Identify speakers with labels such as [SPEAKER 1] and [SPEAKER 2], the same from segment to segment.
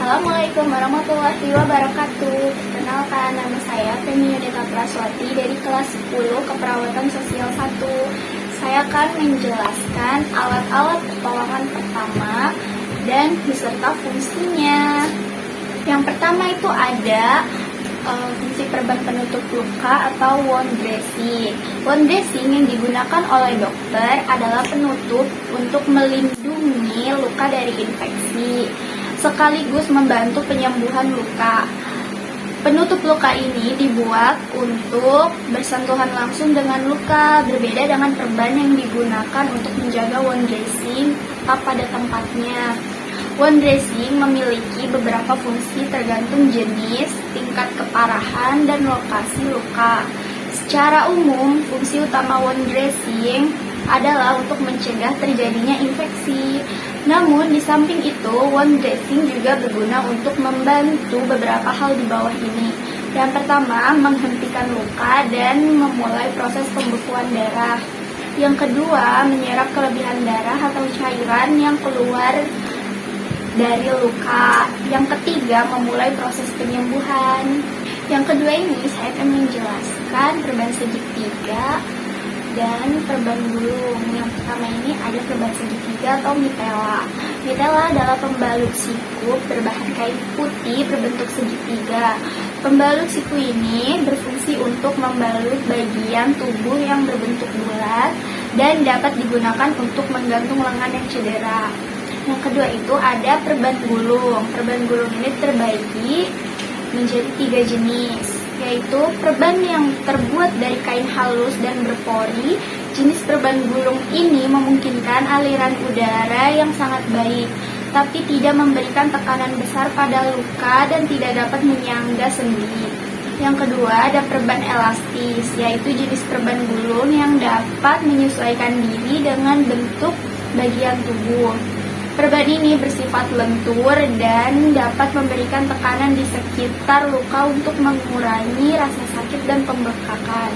[SPEAKER 1] Assalamualaikum warahmatullahi wabarakatuh. Perkenalkan, nama saya Feni Yunita Praswati dari kelas 10 Keperawatan Sosial 1. Saya akan menjelaskan alat-alat pertolongan pertama dan beserta fungsinya. Yang pertama itu ada fungsi perban penutup luka atau wound dressing. Wound dressing yang digunakan oleh dokter adalah penutup untuk melindungi luka dari infeksi, sekaligus membantu penyembuhan luka. Penutup luka ini dibuat untuk bersentuhan langsung dengan luka, berbeda dengan perban yang digunakan untuk menjaga wound dressing tetap pada tempatnya. Wound dressing memiliki beberapa fungsi tergantung jenis, tingkat keparahan, dan lokasi luka. Secara umum, fungsi utama wound dressing adalah untuk mencegah terjadinya infeksi. Namun, di samping itu, wound dressing juga berguna untuk membantu beberapa hal di bawah ini. Yang pertama, menghentikan luka dan memulai proses pembekuan darah. Yang kedua, menyerap kelebihan darah atau cairan yang keluar dari luka. Yang ketiga, memulai proses penyembuhan. Yang kedua ini, saya akan menjelaskan perban segitiga dan perban gulung. Yang pertama ini ada perban segitiga atau mitela. Mitela adalah pembalut siku berbahan kain putih berbentuk segitiga. Pembalut siku ini berfungsi untuk membalut bagian tubuh yang berbentuk bulat dan dapat digunakan untuk menggantung lengan yang cedera. Yang kedua itu ada perban gulung. Perban gulung ini terbagi menjadi 3 jenis, yaitu perban yang terbuat dari kain halus dan berpori. Jenis perban gulung ini memungkinkan aliran udara yang sangat baik, tapi tidak memberikan tekanan besar pada luka dan tidak dapat menyangga sendi. Yang kedua ada perban elastis, yaitu jenis perban gulung yang dapat menyesuaikan diri dengan bentuk bagian tubuh. Perban ini bersifat lentur dan dapat memberikan tekanan di sekitar luka untuk mengurangi rasa sakit dan pembekakan.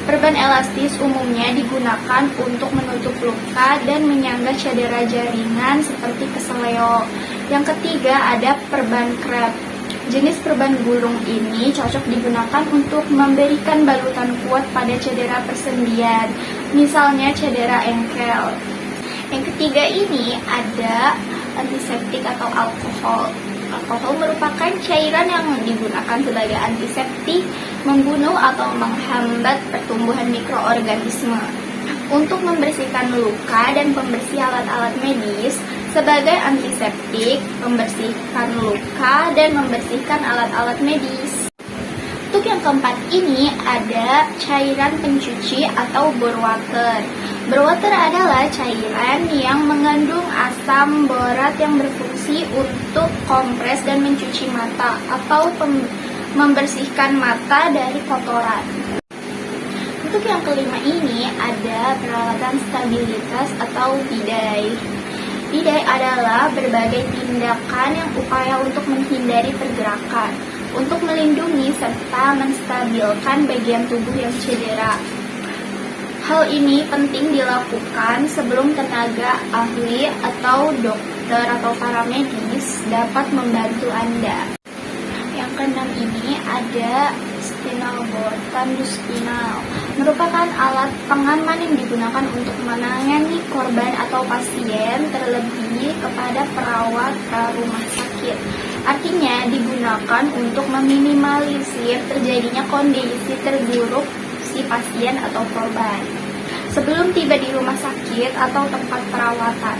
[SPEAKER 1] Perban elastis umumnya digunakan untuk menutup luka dan menyangga cedera jaringan seperti keseleo. Yang ketiga ada perban krep. Jenis perban gulung ini cocok digunakan untuk memberikan balutan kuat pada cedera persendian, misalnya cedera engkel. Yang ketiga ini ada antiseptik atau alkohol. Alkohol merupakan cairan yang digunakan sebagai antiseptik, membunuh atau menghambat pertumbuhan mikroorganisme. Untuk membersihkan luka dan pembersih alat-alat medis, sebagai antiseptik, membersihkan luka dan membersihkan alat-alat medis. Untuk yang keempat ini ada cairan pencuci atau bore water. Bore water adalah cairan yang mengandung asam borat yang berfungsi untuk kompres dan mencuci mata atau membersihkan mata dari kotoran. Untuk yang kelima ini ada peralatan stabilitas atau bidai. Bidai adalah berbagai tindakan yang upaya untuk menghindari pergerakan, untuk melindungi serta menstabilkan bagian tubuh yang cedera. Hal ini penting dilakukan sebelum tenaga ahli atau dokter atau paramedis dapat membantu Anda. Yang keenam ini ada spinal board, tandu spinal. Merupakan alat pengaman yang digunakan untuk menangani korban atau pasien, terlebih kepada perawat rumah sakit. Artinya digunakan untuk meminimalisir terjadinya kondisi terburuk si pasien atau korban sebelum tiba di rumah sakit atau tempat perawatan.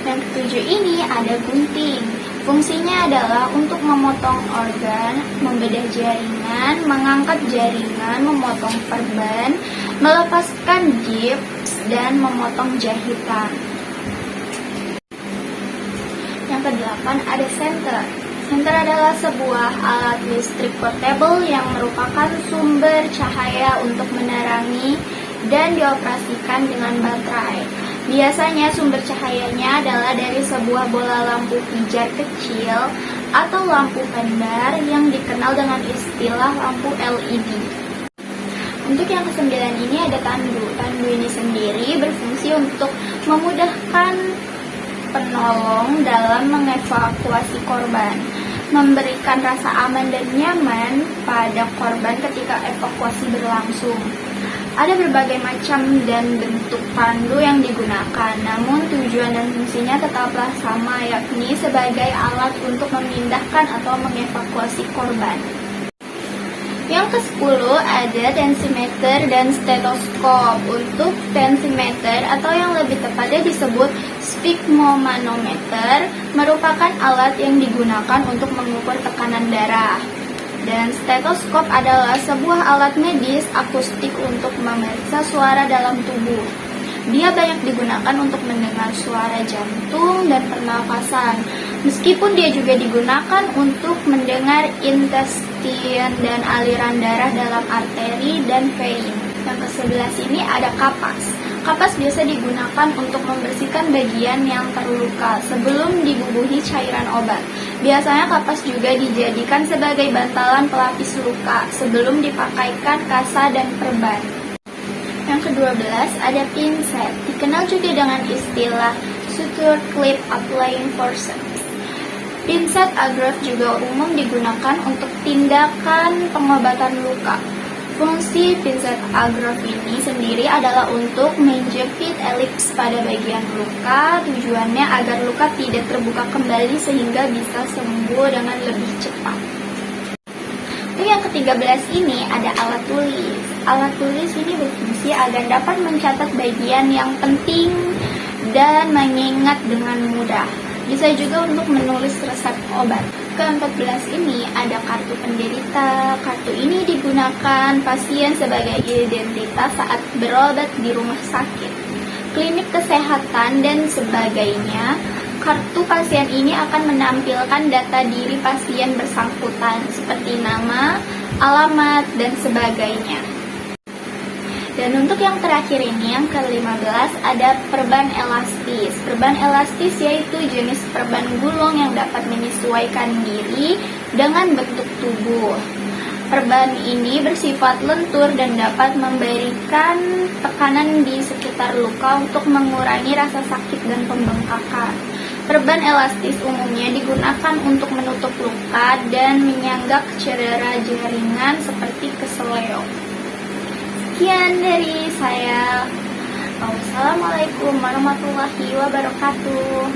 [SPEAKER 1] Yang ketujuh ini ada gunting. Fungsinya adalah untuk memotong organ, membedah jaringan, mengangkat jaringan, memotong perban, melepaskan gips, dan memotong jahitan. Yang kedelapan ada senter. Senter adalah sebuah alat listrik portable yang merupakan sumber cahaya untuk menerangi dan dioperasikan dengan baterai. Biasanya sumber cahayanya adalah dari sebuah bola lampu pijar kecil atau lampu pendar yang dikenal dengan istilah lampu LED. Untuk yang kesembilan ini ada tandu. Tandu ini sendiri berfungsi untuk memudahkan penolong dalam mengevakuasi korban, memberikan rasa aman dan nyaman pada korban ketika evakuasi berlangsung. Ada berbagai macam dan bentuk pandu yang digunakan, namun tujuan dan fungsinya tetaplah sama, yakni sebagai alat untuk memindahkan atau mengevakuasi korban. Yang ke-10 ada tensimeter dan stetoskop. Untuk tensimeter atau yang lebih tepatnya disebut sphygmomanometer merupakan alat yang digunakan untuk mengukur tekanan darah. Dan stetoskop adalah sebuah alat medis akustik untuk memeriksa suara dalam tubuh. Dia banyak digunakan untuk mendengar suara jantung dan pernapasan, meskipun dia juga digunakan untuk mendengar intestin dan aliran darah dalam arteri dan vein. Yang ke-11 ini ada kapas. Kapas biasa digunakan untuk membersihkan bagian yang terluka sebelum dibubuhi cairan obat. Biasanya kapas juga dijadikan sebagai bantalan pelapis luka sebelum dipakaikan kasa dan perban. Yang ke-12 ada pinset, dikenal juga dengan istilah suture clip applying forceps. Pinset agrafe juga umum digunakan untuk tindakan pengobatan luka. Fungsi pinset agrafe ini sendiri adalah untuk menjepit elips pada bagian luka. Tujuannya agar luka tidak terbuka kembali sehingga bisa sembuh dengan lebih cepat. Yang ke-13 ini ada alat tulis. Alat tulis ini berfungsi agar dapat mencatat bagian yang penting dan mengingat dengan mudah. Bisa juga untuk menulis resep obat. Ke-14 ini ada kartu penderita. Kartu ini digunakan pasien sebagai identitas saat berobat di rumah sakit, klinik kesehatan, dan sebagainya. Kartu pasien ini akan menampilkan data diri pasien bersangkutan seperti nama, alamat, dan sebagainya. Dan untuk yang terakhir ini, yang ke-15 ada perban elastis. Perban elastis yaitu jenis perban gulung yang dapat menyesuaikan diri dengan bentuk tubuh. Perban ini bersifat lentur dan dapat memberikan tekanan di sekitar luka untuk mengurangi rasa sakit dan pembengkakan. Perban elastis umumnya digunakan untuk menutup luka dan menyanggak cedera jaringan seperti keseleo. Sekian dari saya. Wassalamualaikum warahmatullahi wabarakatuh.